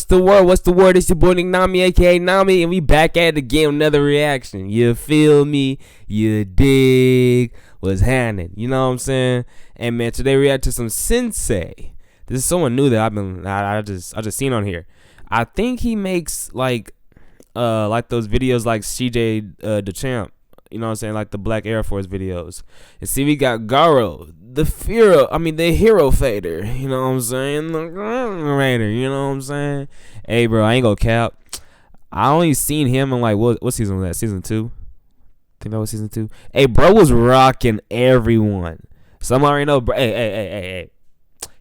what's the word? What's the word? It's your boy Nick Nami, aka Nami, and we back at it again with another reaction. You feel me? You dig what's happening? You know what I'm saying? And man, today we react to some Sensei. This is someone new that I just seen on here. I think he makes like those videos like CJ the Champ. You know what I'm saying? Like the Black Air Force videos. And see, we got Garou, the hero fader. You know what I'm saying? The raider. You know what I'm saying? Hey, bro, I ain't gonna cap. I only seen him in like what season was that? Season 2? I think that was season 2. Hey, bro was rocking everyone. Some already know, bro. Hey.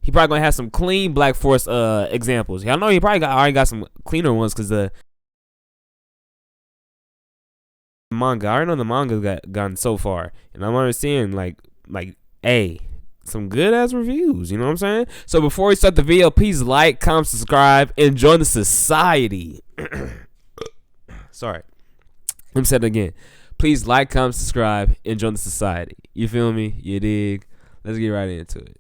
He probably gonna have some clean Black Force examples. I know he probably already got some cleaner ones because the manga. I already know the manga gotten so far, and I'm already seeing like some good ass reviews. You know what I'm saying? So before we start the video, please like, comment, subscribe, and join the society. Sorry, let me say it again. Please like, comment, subscribe, and join the society. You feel me? You dig? Let's get right into it.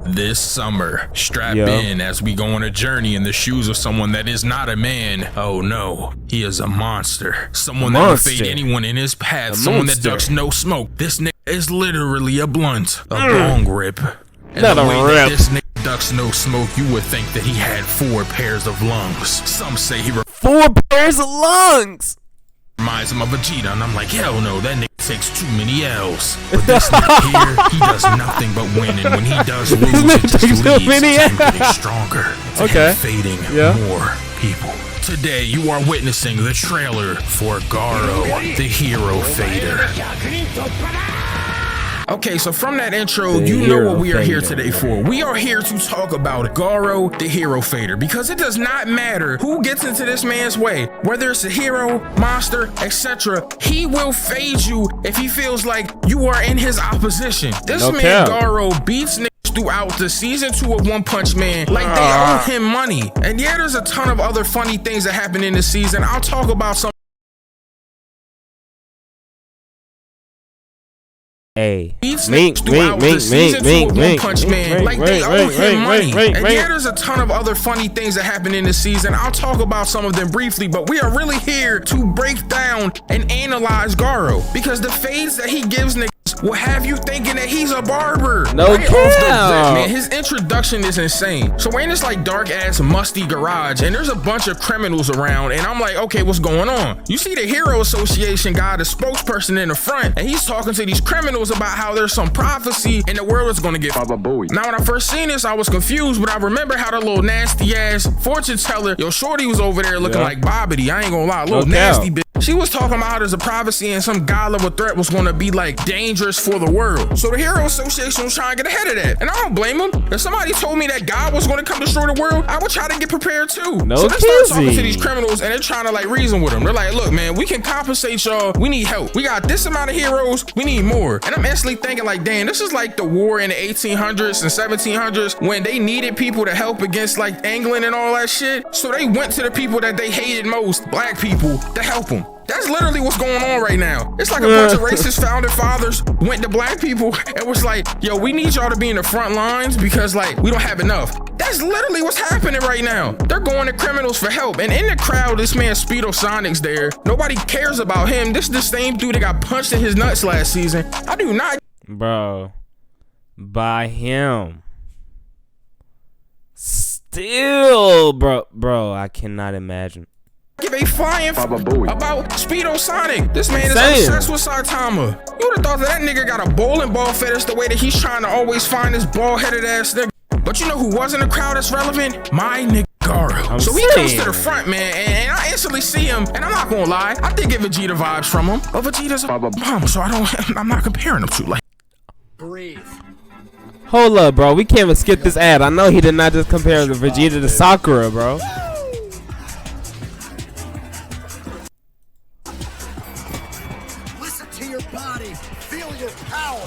This summer, strap in as we go on a journey in the shoes of someone that is not a man. Oh no, he is a monster. Someone that will fade anyone in his path. Someone that ducks no smoke. This nigga is literally a blunt, a long rip. And not the a way rip. that this nigga ducks no smoke, you would think that he had 4 pairs of lungs. Some say he 4 pairs of lungs. Reminds him of Vegeta, and I'm like, hell no, that nigga takes too many L's. But this nigga here, he does nothing but win, and when he does lose, it just leads to him getting stronger, to him fading more people. Today, you are witnessing the trailer for Garou, the hero fader. Okay, so from that intro, you know what we are here today for. We are here to talk about Garou, the hero fader, because it does not matter who gets into this man's way, whether it's a hero, monster, etc. He will fade you if he feels like you are in his opposition. This man Garou beats niggas throughout the season 2 of One Punch Man like they owe him money. And yeah, there's a ton of other funny things that happen in this season. I'll talk about some. Mink, like they owe him money. And yeah, there's a ton of other funny things that happen in this season. I'll talk about some of them briefly, but we are really here to break down and analyze Garou, because the fades that he gives niggas will have you thinking that he's a barber. No cap, man. His introduction is insane. So we're in this like dark ass musty garage, and there's a bunch of criminals around, and I'm like, okay, what's going on? You see the Hero Association guy, the spokesperson in the front, and he's talking to these criminals about how there's some prophecy and the world is gonna get booey. Now when I first seen this, I was confused, but I remember how the little nasty ass fortune teller, yo, shorty was over there looking like Bobbity. I ain't gonna lie, little nasty bitch. She was talking about how there's a prophecy and some god level threat was gonna be like dangerous for the world. So the Hero Association was trying to get ahead of that, and I don't blame them. If somebody told me that God was going to come destroy the world, I would try to get prepared too. So they start talking to these criminals, and they're trying to like reason with them. They're like, look man, we can compensate y'all, we need help, we got this amount of heroes, we need more. And I'm instantly thinking like, damn, this is like the war in the 1800s and 1700s when they needed people to help against like England and all that shit. So they went to the people that they hated most, black people, to help them. That's literally what's going on right now. It's like a bunch of racist founding fathers went to black people and was like, yo, we need y'all to be in the front lines because like we don't have enough. That's literally what's happening right now. They're going to criminals for help. And in the crowd, this man Speedo Sonic's there. Nobody cares about him. This is the same dude that got punched in his nuts last season. I do not. Bro, by him. Still, bro, I cannot imagine. Give a flying about Speedo Sonic. This man is obsessed with Saitama. You would have thought that nigga got a bowling ball fetish the way that he's trying to always find this bald-headed ass nigga. But you know who was in the crowd that's relevant? My nigga Garou. So he comes to the front, man, and I instantly see him, and I'm not gonna lie, I did get Vegeta vibes from him. But Vegeta's a bum, so I'm not comparing them to like. Breathe. Hold up, bro. We can't even skip this ad. I know he did not just compare the Vegeta to Sakura, bro. Body, feel your power.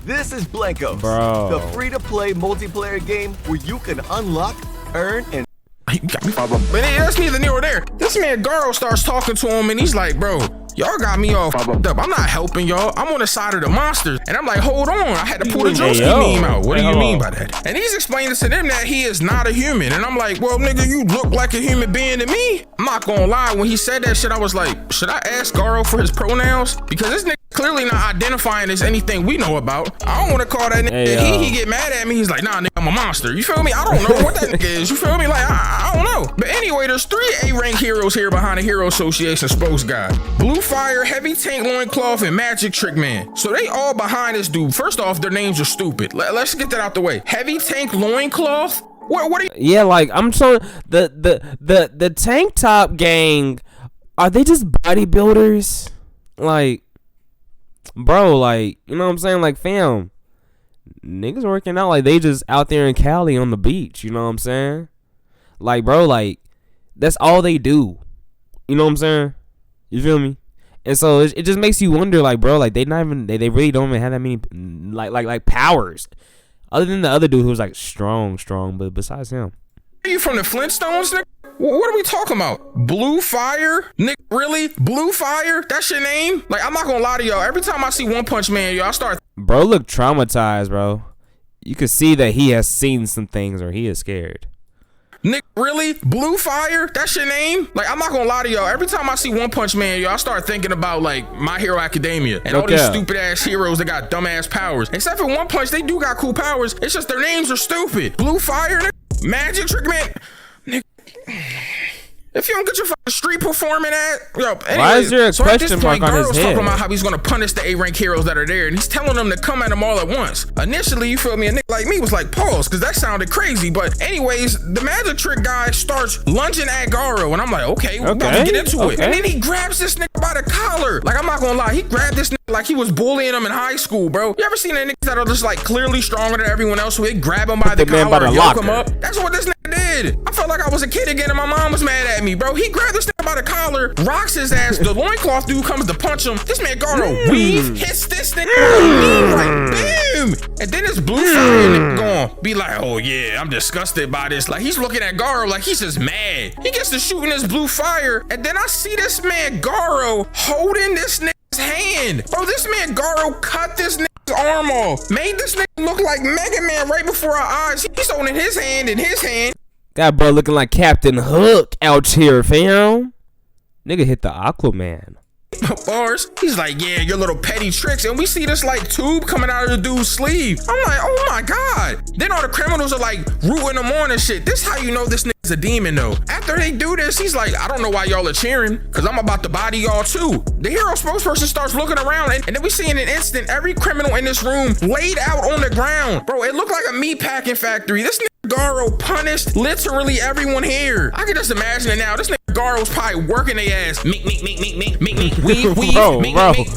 This is Blanco, bro, the free-to-play multiplayer game where you can unlock, earn, and but that's neither near or there. This man Garou starts talking to him and he's like, bro, y'all got me all fucked up. I'm not helping y'all. I'm on the side of the monsters. And I'm like, hold on. I had to pull the Drewski meme out. What do you mean by that? And he's explaining to them that he is not a human. And I'm like, well, nigga, you look like a human being to me. I'm not gonna lie. When he said that shit, I was like, should I ask Garou for his pronouns? Because this nigga clearly not identifying as anything we know about. I don't want to call that nigga. He get mad at me. He's like, nah, nigga, I'm a monster. You feel me? I don't know what that nigga is. You feel me? Like, I don't know. But anyway, there's 3 A-rank heroes here behind the Hero Association spokesguy. Blue Fire, Heavy Tank Loincloth, and Magic Trick Man. So they all behind this dude. First off, their names are stupid. Let's get that out the way. Heavy Tank Loincloth? What are you? Yeah, like, I'm so the tank top gang, are they just bodybuilders? Like, bro, like, you know what I'm saying? Like, fam, niggas working out like they just out there in Cali on the beach, you know what I'm saying? Like, bro, like, that's all they do. You know what I'm saying? You feel me? And so it just makes you wonder, like, bro, like, they really don't even have that many like powers. Other than the other dude who was like strong, but besides him. Are you from the Flintstones, nigga? What are we talking about? Blue Fire? Nigga, really? Blue Fire? That's your name? Like, I'm not gonna lie to y'all. Every time I see One Punch Man, y'all start. Bro look traumatized, bro. You can see that he has seen some things or he is scared. Nigga, really? Blue Fire? That's your name? Like, I'm not gonna lie to y'all. Every time I see One Punch Man, y'all start thinking about, like, My Hero Academia and all these stupid ass heroes that got dumb ass powers. Except for One Punch, they do got cool powers. It's just their names are stupid. Blue Fire, nigga? Magic Trick Man? Nigga. If you don't get your fucking street performing at, yo, anyways, why is there a question mark on his head? Talking about how he's gonna punish the A-rank heroes that are there, and he's telling them to come at him all at once. Initially, you feel me, a nigga like me was like, pause, because that sounded crazy. But anyways, the magic trick guy starts lunging at Garou, and I'm like, okay, we're about to get into it. And then he grabs this nigga by the collar. Like, I'm not gonna lie, he grabbed this nigga like he was bullying him in high school, bro. You ever seen the niggas that are just like clearly stronger than everyone else, so they grab him by the collar and yoke him up? That's what this nigga did. I felt like I was a kid again, and my mom was mad at me, bro. He grabbed this nigga by the collar, rocks his ass. The loincloth dude comes to punch him. This man Garou weave, hits this nigga like boom. And then this Blue Fire nigga gonna be like, oh yeah, I'm disgusted by this. Like, he's looking at Garou like he's just mad. He gets to shooting this Blue Fire, and then I see this man Garou holding this nigga's hand. Bro, this man Garou cut this nigga's arm off. Made this nigga look like Mega Man right before our eyes. He's holding his hand in his hand. That bro looking like Captain Hook out here, fam. Nigga hit the Aquaman. Bars. He's like, yeah, your little petty tricks. And we see this like tube coming out of the dude's sleeve. I'm like, oh my God. Then all the criminals are like rooting him on and shit. This how you know this nigga's a demon though. After they do this, he's like, I don't know why y'all are cheering, because I'm about to body y'all too. The hero spokesperson starts looking around, and then we see in an instant every criminal in this room laid out on the ground. Bro, it looked like a meat packing factory. This nigga Garou punished literally everyone here. I can just imagine it now. This nigga Garou's probably working their ass. Meek, weave,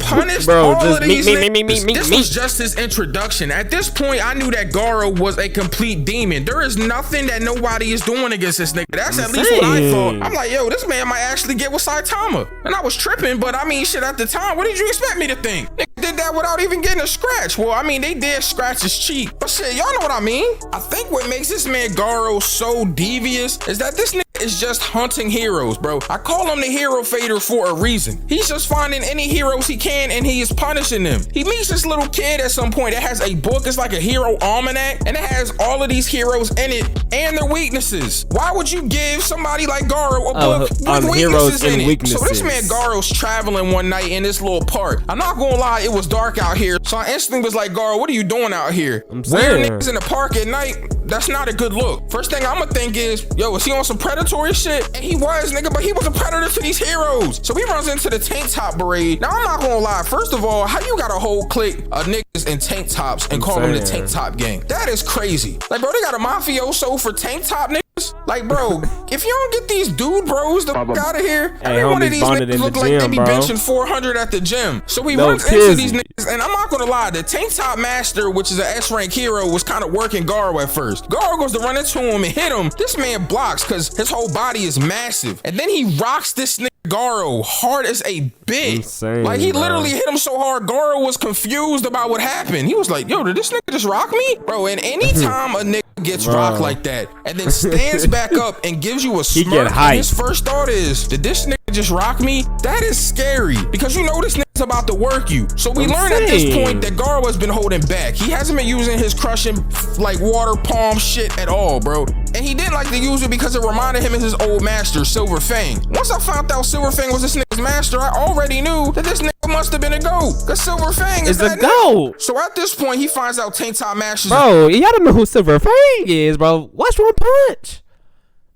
punished all of these niggas. This was just his introduction. At this point, I knew that Garou was a complete demon. There is nothing that nobody is doing against this nigga. That's at least what I thought. I'm like, yo, this man might actually get with Saitama. And I was tripping, but I mean, shit, at the time, what did you expect me to think? Nigga did that without even getting a scratch. Well, I mean, they did scratch his cheek. But shit, y'all know what I mean? I think what makes this man Garou so devious is that this nigga is just hunting heroes, bro. I call him the hero fader for a reason. He's just finding any heroes he can and he is punishing them. He meets this little kid at some point that has a book. It's like a hero almanac, and it has all of these heroes in it and their weaknesses. Why would you give somebody like Garou a book with weaknesses in it? So this man Garou's traveling one night in this little park. I'm not gonna lie, it was dark out here. So I instantly was like, Garou, what are you doing out here? Wearing niggas in the park at night, that's not a good look. First thing I'ma think is, yo, is he on some predatory shit? And he was, nigga, but he was a predator to these heroes. So he runs into the tank top parade. Now, I'm not gonna lie. First of all, how you got a whole clique of niggas in tank tops and call them the tank top gang? That is crazy. Like, bro, they got a mafioso for tank top niggas. Like, bro, if you don't get these dude bros the fuck out of here, every one of these niggas look like they be benching 400 at the gym. So he runs into these niggas, and I'm not gonna lie, the tank top master, which is an S-rank hero, was kind of working Garou at first. Garou goes to run into him and hit him. This man blocks because his whole body is massive. And then he rocks this nigga Garou hard as a bitch. Insane, like, he literally hit him so hard, Garou was confused about what happened. He was like, yo, did this nigga just rock me? Bro, and anytime a nigga gets rocked like that and then stands back up and gives you a smirk, and his first thought is, did this nigga just rock me? That is scary because you know this nigga's about to work you. So we learn at this point that Garou has been holding back. He hasn't been using his crushing like water palm shit at all, bro. And he didn't like to use it because it reminded him of his old master, Silver Fang. Once I found out Silver Fang was this nigga's master, I already knew that this nigga must have been a GOAT. Cause Silver Fang is that GOAT. So at this point, he finds out Tank Top Masters. Bro, y'all don't know who Silver Fang is, bro. Watch One Punch.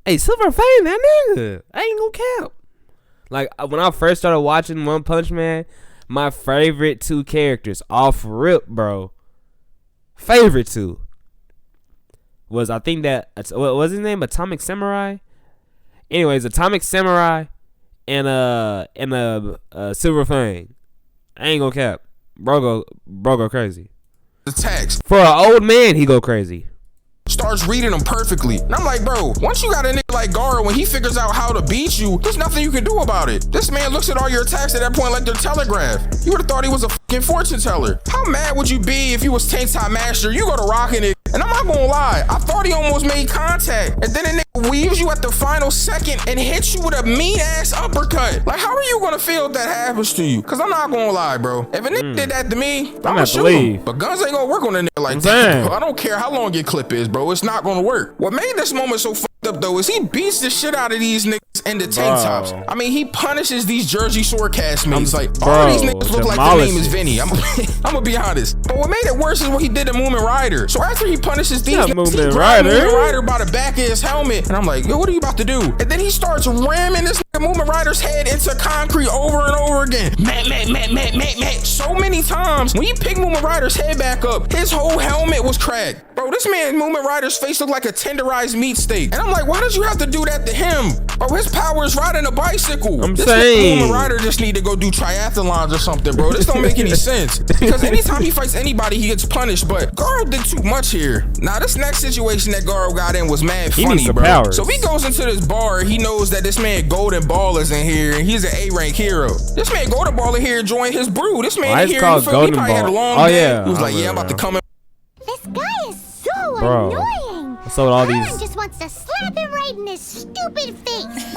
Hey, Silver Fang, that nigga. I ain't gonna cap. Like, when I first started watching One Punch Man, my favorite two characters off rip, bro. Favorite two was, I think that, what was his name? Atomic Samurai? Anyways, Atomic Samurai and Silver Fang. I ain't gonna cap. Bro go crazy. Attacks. For an old man, he go crazy. Starts reading them perfectly. And I'm like, bro, once you got a nigga like Garou, when he figures out how to beat you, there's nothing you can do about it. This man looks at all your attacks at that point like they're telegraphed. You would have thought he was a fucking fortune teller. How mad would you be if you was Tank Top Master, you go to rocking it, and I'm not gonna lie, I thought he almost made contact, and then a nigga weaves you at the final second and hits you with a mean ass uppercut. Like, how are you gonna feel if that happens to you? Cause I'm not gonna lie, bro. If a nigga did that to me, I'm gonna shoot him. But guns ain't gonna work on a nigga like that. I don't care how long your clip is, bro. It's not gonna work. What made this moment so fucked up though is he beats the shit out of these niggas in the tank tops. I mean, he punishes these Jersey Shore castmates. Like, all these niggas look like their name is Vinny. I'm gonna be honest. But what made it worse is what he did to Moomin Rider. So after he punishes these niggas, he grabs Moomin Rider by the back of his helmet, and I'm like, yo, what are you about to do? And then he starts ramming this nigga Moomin Rider's head into concrete over and over again. So many times. When he picked Moomin Rider's head back up, his whole helmet was cracked. Bro, this man Moomin Rider's face looked like a tenderized meat steak. And I'm like, why did you have to do that to him? Bro, his power is riding a bicycle. This Moomin Rider just need to go do triathlons or something, bro. This don't make any sense. Because anytime he fights anybody, he gets punished. But Garou did too much here. Now, this next situation that Garou got in was mad funny, bro. Powers. So he goes into this bar. He knows that this man Golden Ball is in here, and he's an A-rank hero. This man Golden Ball in here joined his brew. This man in here, he probably had a long day. He was like, yeah, I'm about to come in. This guy is so annoying. So all these just wants to slap him right in his stupid face.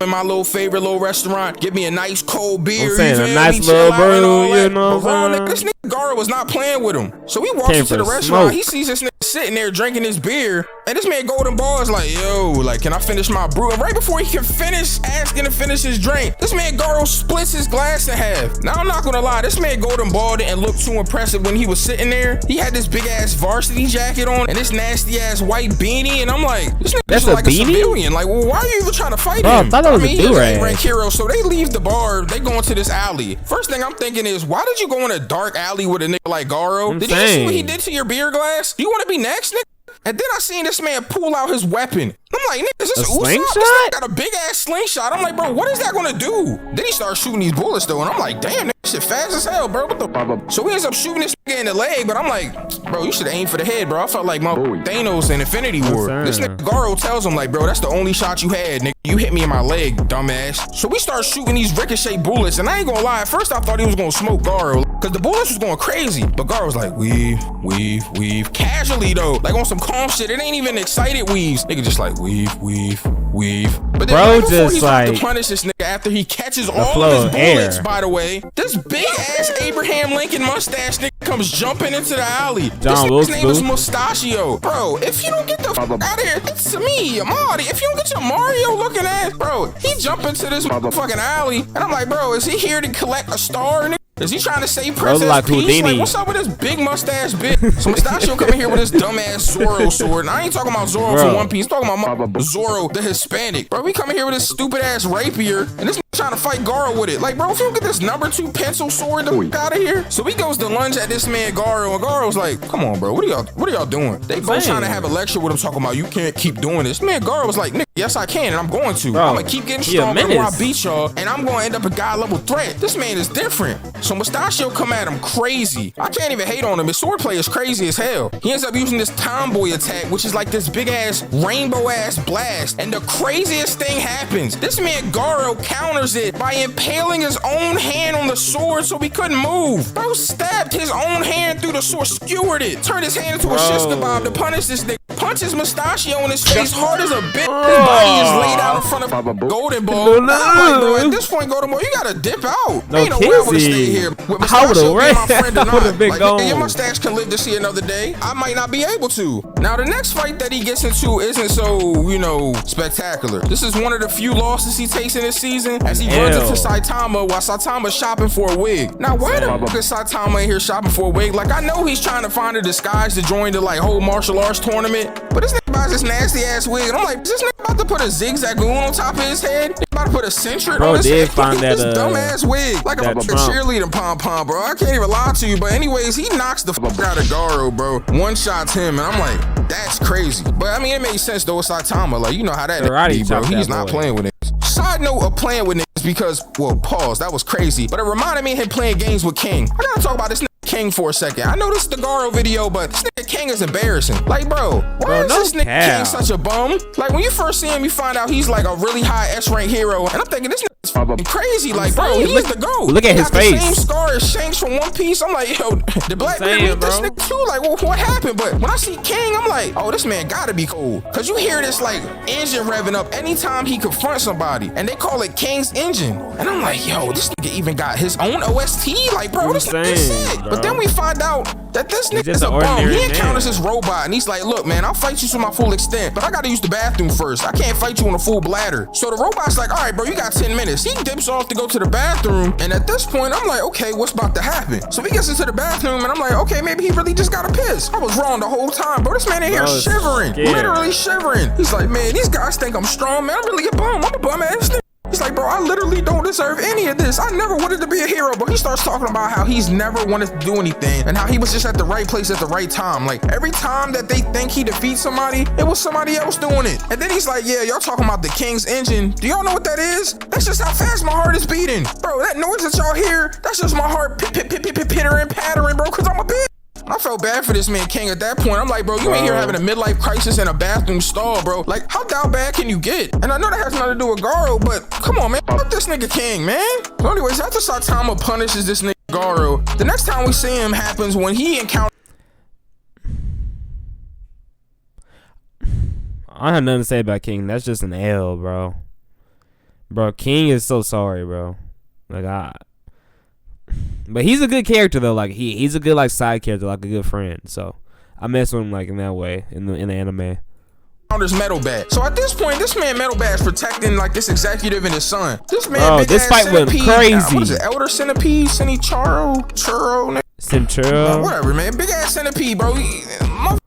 In my little favorite little restaurant, give me a nice cold beer. I'm saying a nice little brew, you know what I'm saying? This nigga Garou was not playing with him. So he walks into the restaurant, he sees this nigga sitting there drinking his beer, and this man Golden Ball is like, yo, like, can I finish my brew? And right before he can finish asking to finish his drink, this man Garou splits his glass in half. Now, I'm not gonna lie, this man Golden Ball didn't look too impressive when he was sitting there. He had this big ass varsity jacket on and this nasty ass white beanie, and I'm like, this nigga is like a civilian. Like, well, why are you even trying to fight him? I mean, he's an A-rank hero, so they leave the bar, they go into this alley. First thing I'm thinking is, why did you go in a dark alley with a nigga like Garou? Did you see what he did to your beer glass? Do you want to be next, nigga? And then I seen this man pull out his weapon. I'm like, nigga, is this a slingshot? This nigga got a big ass slingshot. I'm like, bro, what is that gonna do? Then he starts shooting these bullets though, and I'm like, damn, that shit fast as hell, bro. What the? So he ends up shooting this nigga in the leg, but I'm like, bro, you should aim for the head, bro. I felt like my Thanos in Infinity War. This nigga Garou tells him like, bro, that's the only shot you had, nigga. You hit me in my leg, dumbass. So we start shooting these ricochet bullets, and I ain't gonna lie, at first I thought he was gonna smoke Garou, cause the bullets was going crazy. But Garou was like, weave, casually though, like on some calm shit. It ain't even excited weaves. Nigga just like weave. But then bro, right before he's like to punish this nigga after he catches all of his bullets, by the way, this big ass Abraham Lincoln mustache nigga comes jumping into the alley. This nigga's name is Mustachio. Bro, if you don't get the fuck out of here, it's me, Marty. If you don't get your Mario looking ass, bro, he jump into this motherfucking alley, and I'm like, bro, is he here to collect a star, nigga? Is he trying to save Princess like Peach? Houdini. Like, what's up with this big mustache bitch? So Mustachio come in here with this dumbass Zoro sword. And I ain't talking about Zoro from One Piece. I'm talking about Zoro, the Hispanic. Bro, we come in here with this stupid ass rapier, and this trying to fight Garou with it. Like, bro, if you don't get this #2 pencil sword the fuck out of here. So he goes to lunge at this man Garou, and Garou's like, come on, bro, what are y'all doing? They both trying to have a lecture with him, talking about you can't keep doing this. Man, Garou was like, nigga, yes I can, and I'm going to. I'm gonna keep getting stronger while I beat y'all, and I'm gonna end up a god level threat. This man is different. So Mustachio come at him crazy. I can't even hate on him. His swordplay is crazy as hell. He ends up using this tomboy attack, which is like this big ass rainbow ass blast. And the craziest thing happens. This man Garou counters it by impaling his own hand on the sword so he couldn't move. Bro stabbed his own hand through the sword, skewered it, turned his hand into a shish kebab to punish this nigga. punches Mustachio in his face hard as a bitch. His body is laid out in front of Golden Ball. I'm like, bro, at this point, Golden Ball, you gotta dip out. No, ain't no way I would've stayed here. With Mustachio being my friend or not. Like, your mustache can live to see another day. I might not be able to. Now, the next fight that he gets into isn't so, you know, spectacular. This is one of the few losses he takes in this season as he runs into Saitama while Saitama's shopping for a wig. Now, why the fuck is Saitama in here shopping for a wig? Like, I know he's trying to find a disguise to join the, like, whole martial arts tournament, but this nigga buys this nasty-ass wig, and I'm like, is this nigga about to put a zigzagoon on top of his head? He about to put a centric on his head? Find that, this dumbass wig. Like a cheerleading pom-pom, bro. I can't even lie to you, but anyways, he knocks the fuck out of Garou, bro. One-shots him, and I'm like, that's crazy. But, I mean, it made sense, though. It's Saitama. Like, you know how that be, bro. He's not playing with it. Side note of playing with niggas because, well, pause, that was crazy. But it reminded me of him playing games with King. I gotta talk about this nigga King for a second. I know this is the Garou video, but this nigga King is embarrassing. Like, bro, why is this nigga King such a bum? Like, when you first see him, you find out he's like a really high S-rank hero. And I'm thinking, this nigga's fucking crazy. Like, bro, he's the GOAT. Look at his face. The same scar as Shanks from One Piece. I'm like, yo, the Blackbeard beat this nigga too. Like, well, what happened? But when I see King, I'm like, oh, this man gotta be cool. Cause you hear this like engine revving up anytime he confronts somebody. And they call it King's engine. And I'm like, yo, this nigga even got his own OST. Like, bro, this nigga is sick. But then we find out that this nigga is a bum. He encounters this robot and he's like, look, man, I'll fight you to my full extent, but I gotta use the bathroom first. I can't fight you on a full bladder. So the robot's like, all right, bro, you got 10 minutes. He dips off to go to the bathroom. And at this point, I'm like, okay, what's about to happen? So he gets into the bathroom and I'm like, okay, maybe he really just got a piss. I was wrong the whole time, bro. This man in here shivering, literally shivering. He's like, man, these guys think I'm strong, man. I'm really a bum. I'm a bum ass nigga. He's like, bro, I literally don't deserve any of this. I never wanted to be a hero. But he starts talking about how he's never wanted to do anything and how he was just at the right place at the right time. Like, every time that they think he defeats somebody, it was somebody else doing it. And then he's like, yeah, y'all talking about the King's engine. Do y'all know what that is? That's just how fast my heart is beating. Bro, that noise that y'all hear, that's just my heart pittering, pattering, bro, because I'm a bitch. I felt bad for this man King at that point. I'm like, bro, you ain't here having a midlife crisis in a bathroom stall, bro. Like, how down bad can you get? And I know that has nothing to do with Garou, but come on, man. Fuck this nigga King, man. So anyways, after Saitama punishes this nigga Garou, the next time we see him happens when he encounters... I have nothing to say about King. That's just an L, bro. Bro, King is so sorry, bro. Like, but he's a good character though. Like he's a good like side character, like a good friend. So I mess with him like in that way in the anime. There's Metal Bat. So at this point, this man Metal Bat is protecting like this executive and his son. This man, bro, this fight went crazy. What is it? Elder Centipede, Churro, Centuro. Whatever, man. Big ass centipede, bro.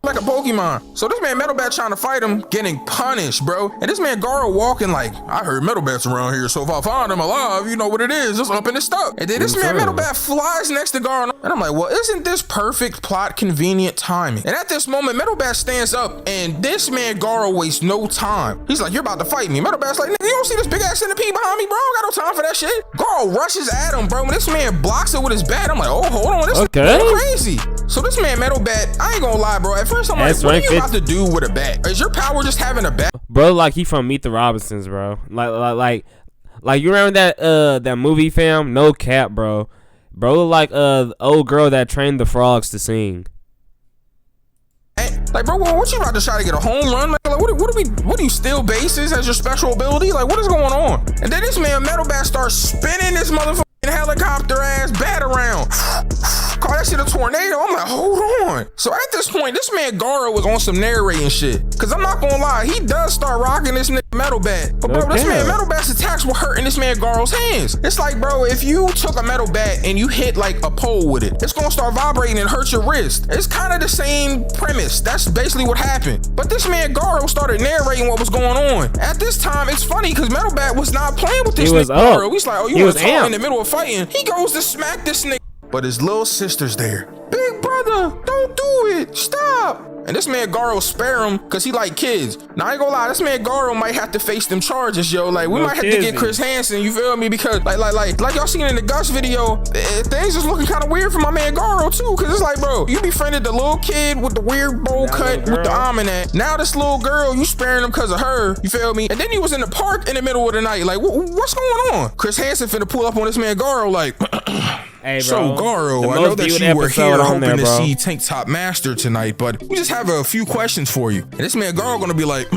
Like a Pokemon. So this man Metal Bat trying to fight him, getting punished, bro. And this man Garou walking like, I heard Metal Bat's around here, so if I find him alive, you know what it is, just up in the stuff. And then this man Metal Bat flies next to Garou, and I'm like, well, isn't this perfect plot convenient timing? And at this moment, Metal Bat stands up, and this man Garou wastes no time. He's like, you're about to fight me. Metal Bat's like, nigga, you don't see this big ass centipede behind me, bro? I got no time for that shit. Garou rushes at him, bro. When this man blocks it with his bat, I'm like, oh, hold on, this is crazy. So this man Metal Bat, I ain't gonna lie, bro. At first I'm like, what are you about to do with a bat? Is your power just having a bat? Bro, like he from Meet the Robinsons, bro. Like you remember that movie fam? No cap, bro. Bro, like the old girl that trained the frogs to sing. Like, bro, what you about to try to get a home run? Like, what do you steal bases as your special ability? Like, what is going on? And then this man Metal Bat starts spinning this motherfucking helicopter ass bat around. Call that shit a tornado. I'm like, hold on. So at this point, this man Garou was on some narrating shit. Cause I'm not gonna lie, he does start rocking this nigga Metal Bat. But bro, this man Metal Bat's attacks were hurting this man Garou's hands. It's like, bro, if you took a metal bat and you hit like a pole with it, it's gonna start vibrating and hurt your wrist. It's kind of the same premise. That's basically what happened. But this man Garou started narrating what was going on. At this time, it's funny because Metal Bat was not playing with this nigga Garou. He's like, oh, you want to talk in the middle of fighting? He goes to smack this nigga. But his little sister's there. Big brother, don't do it. Stop. And this man Garou spare him because he like kids. Now I ain't gonna lie, this man Garou might have to face them charges, yo. Like we might have to get Chris Hansen, you feel me? Because like y'all seen in the Gus video, things is looking kind of weird for my man Garou too. Cause it's like, bro, you befriended the little kid with the weird bowl cut with the arm in that. Now this little girl, you sparing him because of her, you feel me? And then he was in the park in the middle of the night. Like what's going on? Chris Hansen finna pull up on this man Garou like Hey, So, bro, Garou, the I most know that viewed you were episode here on hoping there, to bro. see Tank Top Master tonight, but we just have a few questions for you. And this man Garou gonna be like,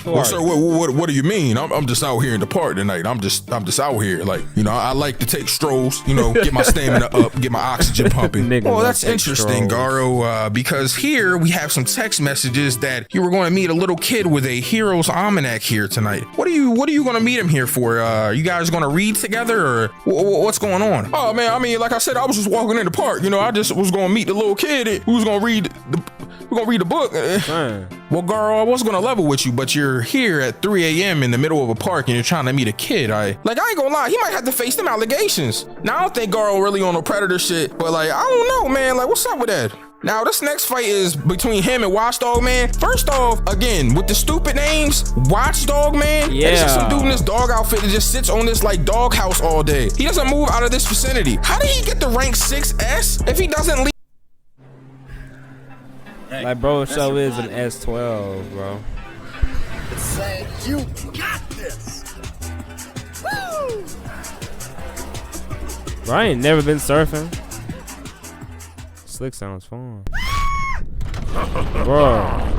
well, sir, what do you mean? I'm just out here in the park tonight. I'm just out here. Like, you know, I like to take strolls, you know, get my stamina up, get my oxygen pumping. Niggas Well, like that's take interesting, strolls. Garou, because here we have some text messages that you were going to meet a little kid with a Hero's Almanac here tonight. What are you going to meet him here for? You guys going to read together, or what's going on? Oh man, I mean, like I said, I was just walking in the park. You know, I just was going to meet the little kid who was going to read the book. Well, Garou, I was going to level with you, but you're here at 3 a.m. in the middle of a park and you're trying to meet a kid. I ain't gonna lie, he might have to face them allegations. Now, I don't think Garou really on no predator shit, but like, I don't know, man. Like, what's up with that? Now, this next fight is between him and Watchdog Man. First off, again, with the stupid names, Watchdog Man, there's just some dude in this dog outfit that just sits on this like dog house all day. He doesn't move out of this vicinity. How did he get the rank 6S if he doesn't leave? Like, bro, show is an S12, bro. Say you got this. Woo! Bro, I ain't never been surfing. Slick sounds fun. Bro.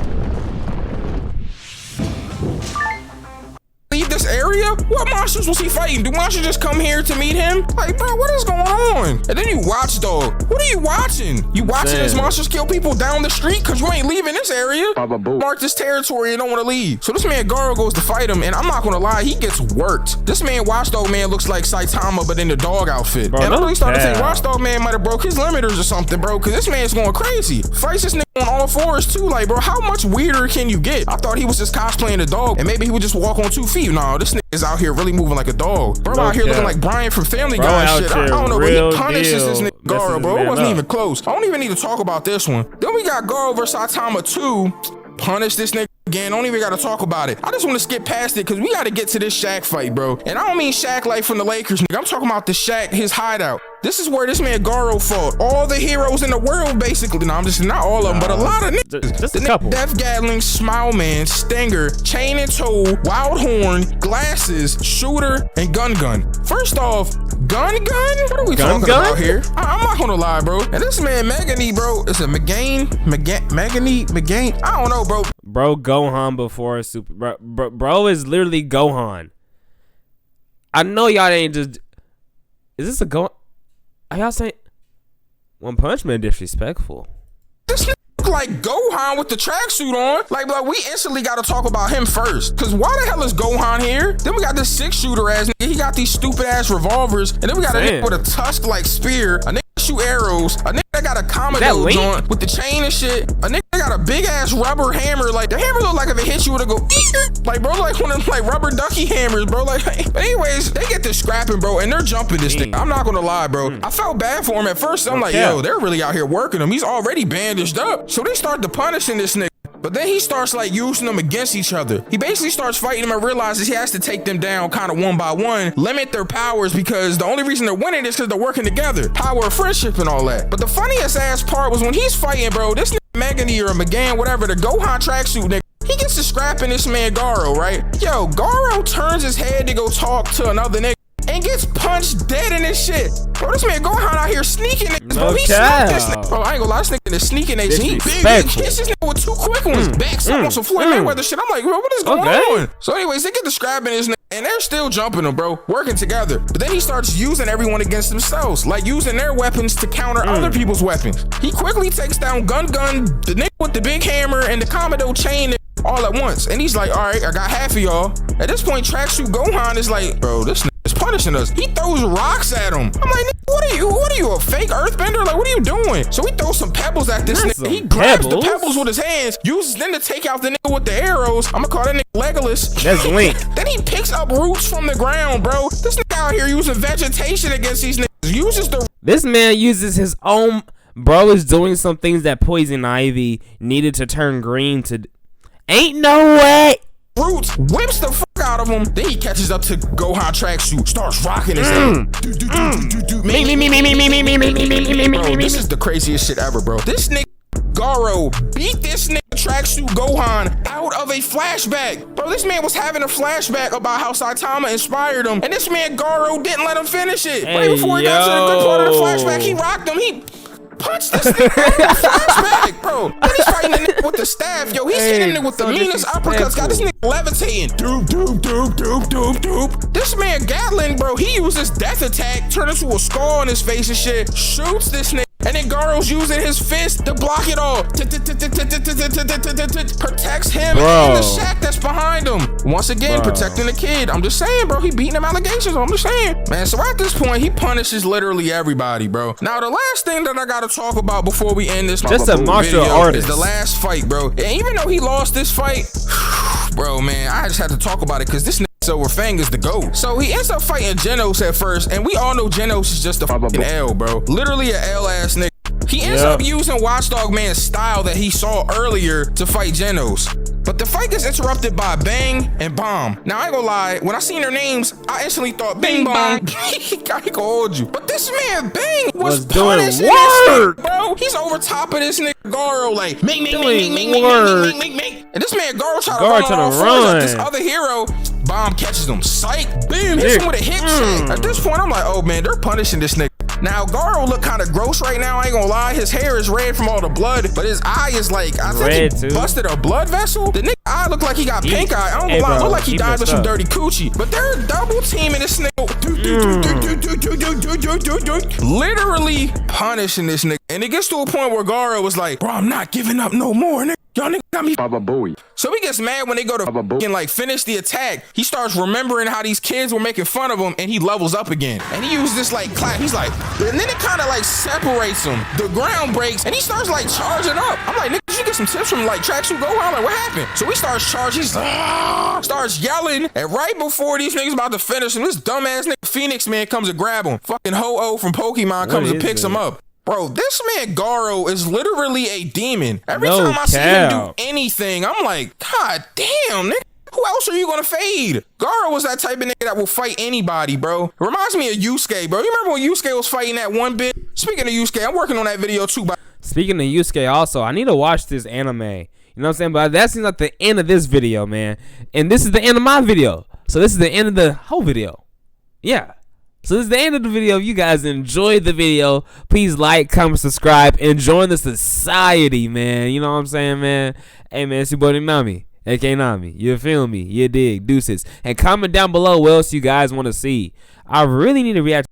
Leave this area? What monsters was he fighting? Do monsters just come here to meet him? Like, bro, what is going on? And then you Watchdog. What are you watching? You watching as monsters kill people down the street? Cause you ain't leaving this area. Mark this territory and don't want to leave. So this man Garou goes to fight him, and I'm not gonna lie, he gets worked. This man Watchdog Man looks like Saitama, but in the dog outfit. Bro, and I really started to think cow. Watchdog Man might have broke his limiters or something, bro. Cause this man's going crazy. Fights this nigga on all fours too. Like, bro, how much weirder can you get? I thought he was just cosplaying a dog, and maybe he would just walk on 2 feet. No, this nigga is out here really moving like a dog. Bro, out here looking like Brian from Family Guy and shit. I don't know, but he punishes this nigga Garou, bro. It wasn't even close. I don't even need to talk about this one. Then we got Garou versus Saitama 2. Punish this nigga again. Don't even gotta talk about it. I just want to skip past it because we gotta get to this Shaq fight, bro. And I don't mean Shaq like from the Lakers, nigga. I'm talking about the Shaq, his hideout. This is where this man Garou fought all the heroes in the world, basically. No, I'm just not all of them, but a lot of niggas. Just a couple. Death Gatling, Smile Man, Stinger, Chain and Toe, Wild Horn, Glasses, Shooter, and Gun. First off, Gun? What are we talking about here? I'm not gonna lie, bro. And this man Megane, bro, is it Megane? I don't know, bro. Bro, Gohan before Super. Bro is literally Gohan. I know y'all ain't just. Is this a Gohan? Are y'all saying One Punch Man disrespectful? This nigga look like Gohan with the tracksuit on. Like, we instantly gotta talk about him first. Cause why the hell is Gohan here? Then we got this 6-shooter ass nigga. He got these stupid ass revolvers. And then we got a nigga with a tusk like spear. A nigga shoot arrows. A nigga that got a Commodore joint with the chain and shit. A nigga that got a big ass rubber hammer. Like, the hammer look like if it hit you, it'll go like, bro, like one of them like rubber ducky hammers, bro. Like, but anyways, they get this scrapping, bro, and they're jumping this thing. I'm not gonna lie, bro. I felt bad for him at first. I'm like, yo, they're really out here working him. He's already bandaged up. So they start to punishing this nigga. But then he starts like using them against each other. He basically starts fighting them and realizes he has to take them down kind of one by one, limit their powers because the only reason they're winning is because they're working together. Power of friendship and all that. But the funniest ass part was when he's fighting, bro, this nigga Megane or McGann, whatever, the Gohan tracksuit nigga, he gets to scrapping this man Garou, right? Yo, Garou turns his head to go talk to another nigga and gets punched dead in this shit. Bro, this man Gohan out here sneaking niggas, bro. He snuck this nigga. Bro, I ain't gonna lie, this nigga is sneaking niggas. He hits this nigga with 2 quick ones. Backs up on some Floyd Mayweather shit. I'm like, bro, what is going on? So anyways, they get to scrapping this nigga, and they're still jumping him, bro, working together. But then he starts using everyone against themselves, like using their weapons to counter other people's weapons. He quickly takes down Gun, the nigga with the big hammer and the Commodore chain all at once. And he's like, all right, I got half of y'all. At this point, Tracksuit Gohan is like, bro, this nigga is punishing us. He throws rocks at him. I'm like, what are you, a fake earthbender? Like, what are you doing? So he throws some pebbles at this nigga. He grabs the pebbles with his hands, uses them to take out the nigga with the arrows. I'm gonna call that nigga Legolas. That's Link. Then he picks up roots from the ground, bro. This nigga out here using vegetation against these niggas. This man uses his own. Bro is doing some things that Poison Ivy needed to turn green to. Ain't no way. Roots, whips the fuck out of him. Then he catches up to Gohan tracksuit, starts rocking his head. Bro, this is the craziest shit ever, bro. This nigga Garou beat this nigga tracksuit Gohan out out of a flashback. Bro, this man was having a flashback about how Saitama inspired him, and this man Garou didn't let him finish it. Right before he got to the good part of the flashback, he rocked him. He punched this nigga in the flashback, bro. Then he's fighting the nigga with the staff. Yo, he's hitting it with the meanest uppercuts. Got this nigga levitating. Doop, doop, doop, doop, doop, doop. This man Gatling, bro, he uses death attack, turn into a skull on his face and shit, shoots this nigga. And then Garou's using his fist to block it all. Protects him and the shack that's behind him. Once again, protecting the kid. I'm just saying, bro. He beating them allegations. I'm just saying. Man, so at this point, he punishes literally everybody, bro. Now, the last thing that I gotta talk about before we end this just a martial artist is the last fight, bro. And even though he lost this fight, bro, man, I just had to talk about it because this nigga Silver Fang is the GOAT. So he ends up fighting Genos at first, and we all know Genos is just a fucking L, bro. Literally an L-ass nigga. He ends up using Watchdog Man's style that he saw earlier to fight Genos. But the fight gets interrupted by Bang and Bomb. Now, I ain't gonna lie, when I seen their names, I instantly thought Bing Bong. I can hold you. But this man Bang was doing work, bro. He's over top of this nigga Garou, like, make. And this man Garou tried to run like this other hero. Bomb catches him. Psych. Boom. Hits him with a hip check. At this point, I'm like, oh man, they're punishing this nigga. Now, Garou look kind of gross right now. I ain't gonna lie. His hair is red from all the blood, but his eye is like, I think he busted a blood vessel. The nigga eye look like he got pink eye. I don't know why. Look like he died with some dirty coochie. But they're double teaming this nigga. Literally punishing this nigga. And it gets to a point where Garou was like, bro, I'm not giving up no more, nigga. Y'all niggas got me. Baba Booey. So he gets mad when they go to and like finish the attack. He starts remembering how these kids were making fun of him, and he levels up again. And he uses this like clap. He's like, and then it kind of like separates him. The ground breaks, and he starts like charging up. I'm like, nigga, did you get some tips from like Tracksuit Go? I'm like, what happened? So he starts charging. He's like, starts yelling, and right before these niggas about to finish him, this dumbass nigga Phoenix man comes to grab him. Fucking Ho-Oh from Pokemon comes and picks him up. Bro, this man Garou is literally a demon. Every time I see him do anything, I'm like, God damn, nigga. Who else are you gonna fade? Garou was that type of nigga that will fight anybody, bro. It reminds me of Yusuke, bro. You remember when Yusuke was fighting that one bit? Speaking of Yusuke, I'm working on that video too. Speaking of Yusuke also, I need to watch this anime. You know what I'm saying? But that seems like the end of this video, man. And this is the end of my video. So this is the end of the whole video. Yeah. So this is the end of the video. If you guys enjoyed the video, please like, comment, subscribe, and join the society, man. You know what I'm saying, man? Hey, man, it's your boy Nami, aka Nami. You feel me? You dig? Deuces. And comment down below what else you guys want to see. I really need to react